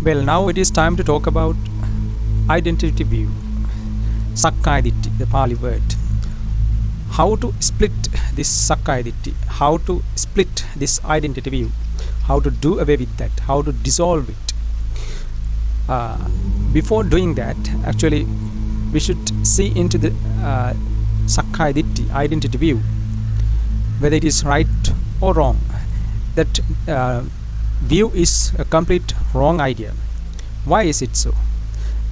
Well, now it is time to talk about identity view, Sakkaya Ditthi, the Pali word. How to split this Sakkaya Ditthi, how to split this identity view, how to do away with that, how to dissolve it. Before doing that, actually, we should see into the Sakkaya Ditthi, identity view, whether it is right or wrong. That view is a complete wrong idea. Why is it so?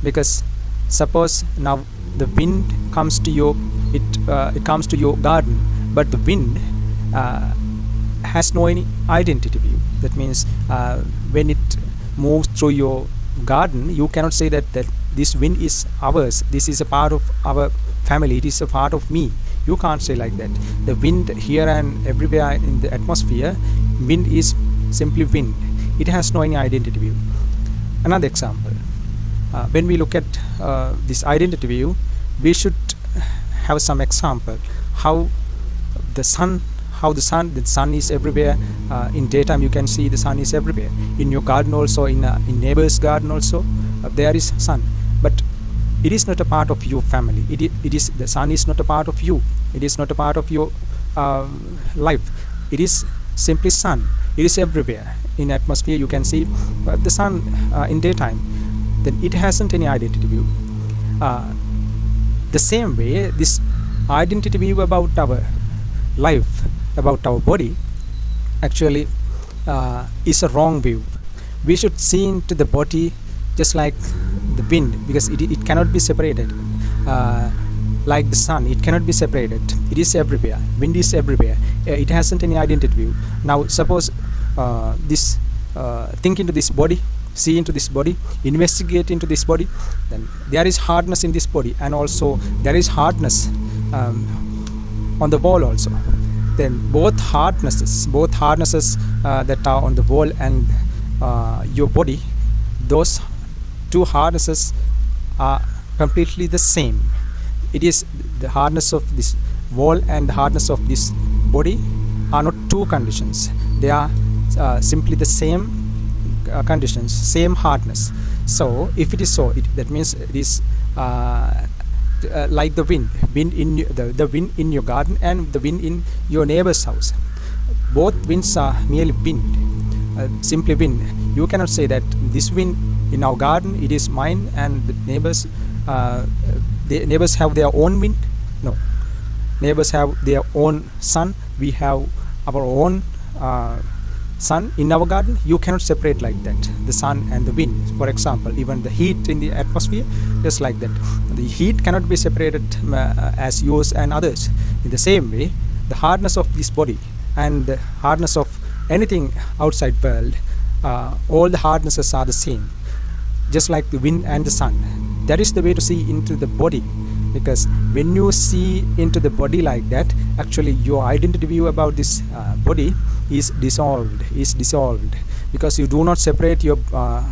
Because suppose now the wind comes to your it comes to your garden, but the wind has no any identity view. That means when it moves through your garden, you cannot say that this wind is ours, this is a part of our family, it is a part of me. You can't say like that. The wind here and everywhere in the atmosphere, wind is simply wind. It has no any identity view. Another example, when we look at this identity view, we should have some example how the sun is everywhere. In daytime you can see the sun is everywhere. In your garden also, in neighbor's garden also, there is sun. But it is not a part of your family. It is the sun is not a part of you. It is not a part of your life. It is simply sun. It is everywhere. In atmosphere you can see the sun in daytime. Then it hasn't any identity view. The same way, this identity view about our life, about our body, actually is a wrong view. We should see into the body just like the wind, because it cannot be separated. Like the sun, it cannot be separated. It is everywhere. Wind is everywhere. It hasn't any identity view. Now suppose this think into this body, see into this body, investigate into this body, then there is hardness in this body, and also there is hardness on the wall also. Then both hardnesses that are on the wall and your body, those two hardnesses are completely the same. It is the hardness of this wall and the hardness of this body are not two conditions. They are simply the same conditions, same hardness. So if it is so, that means it is like the wind in the wind in your garden and the wind in your neighbor's house. Both winds are merely wind, simply wind. You cannot say that this wind in our garden, it is mine, and the neighbors have their own wind. No, neighbors have their own sun. We have our own sun in our garden. You cannot separate like that, the sun and the wind. For example, even the heat in the atmosphere, just like that, the heat cannot be separated as yours and others. In the same way, the hardness of this body and the hardness of anything outside world, all the hardnesses are the same, just like the wind and the sun. That is the way to see into the body, because when you see into the body like that, actually your identity view about this body is dissolved, because you do not separate your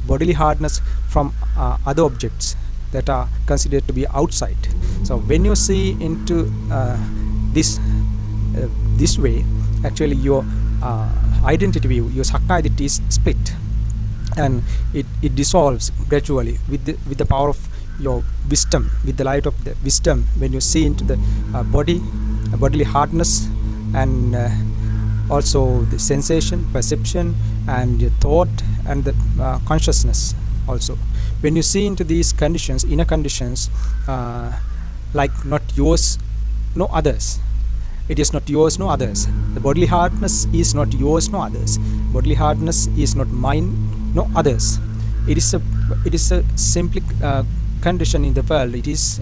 bodily hardness from other objects that are considered to be outside. So when you see into this way, actually your identity view, your Sakkaya Ditthi is split, and it dissolves gradually with the power of your wisdom, with the light of the wisdom. When you see into the bodily hardness, and also the sensation, perception, and the thought, and the consciousness also. When you see into these conditions, inner conditions, like not yours, no others. It is not yours, no others. The bodily hardness is not yours, no others. Bodily hardness is not mine, no others. It is a simply condition in the world. It's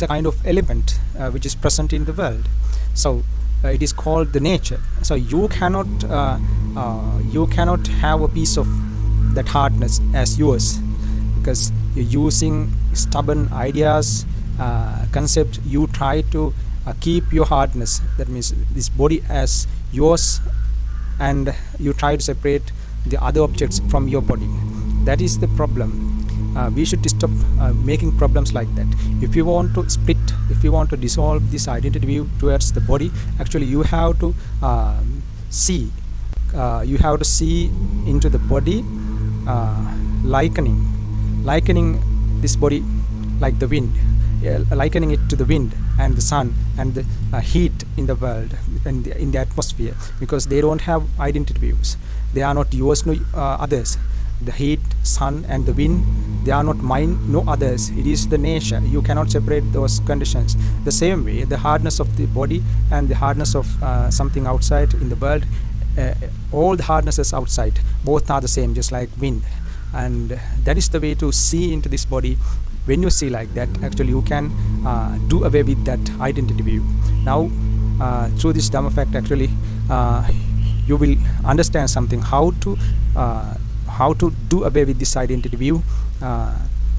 a kind of element which is present in the world. So it is called the nature. So you cannot have a piece of that hardness as yours, because you're using stubborn ideas, concept. You try to keep your hardness, that means this body, as yours, and you try to separate the other objects from your body. That is the problem. We should stop making problems like that. If you want to split, if you want to dissolve this identity view towards the body, actually you have to see into the body likening this body like the wind, likening it to the wind and the sun and the heat in the world and in the atmosphere, because they don't have identity views. They are not yours, no others. The heat, sun and the wind, they are not mine, no others. It is the nature. You cannot separate those conditions. The same way, the hardness of the body and the hardness of something outside in the world, all the hardnesses outside, both are the same, just like wind. And that is the way to see into this body. When you see like that, actually you can do away with that identity view. Now through this Dhamma fact, actually you will understand something, how to do away with this identity view,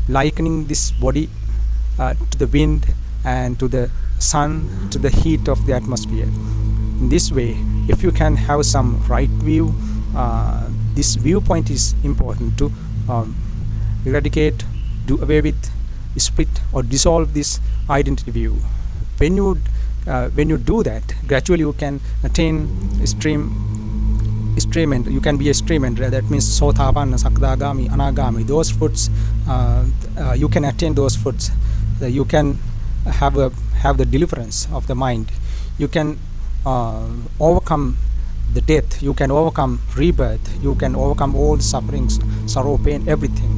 likening this body to the wind and to the sun, to the heat of the atmosphere. In this way, if you can have some right view, this viewpoint is important to eradicate, do away with, split or dissolve this identity view. When you do that, gradually you can attain stream, you can be a stream entry. That means Sotapanna, Sakadagami, Anagami. Those fruits, you can attain those fruits. You can have the deliverance of the mind. You can overcome the death. You can overcome rebirth. You can overcome all sufferings, sorrow, pain, everything.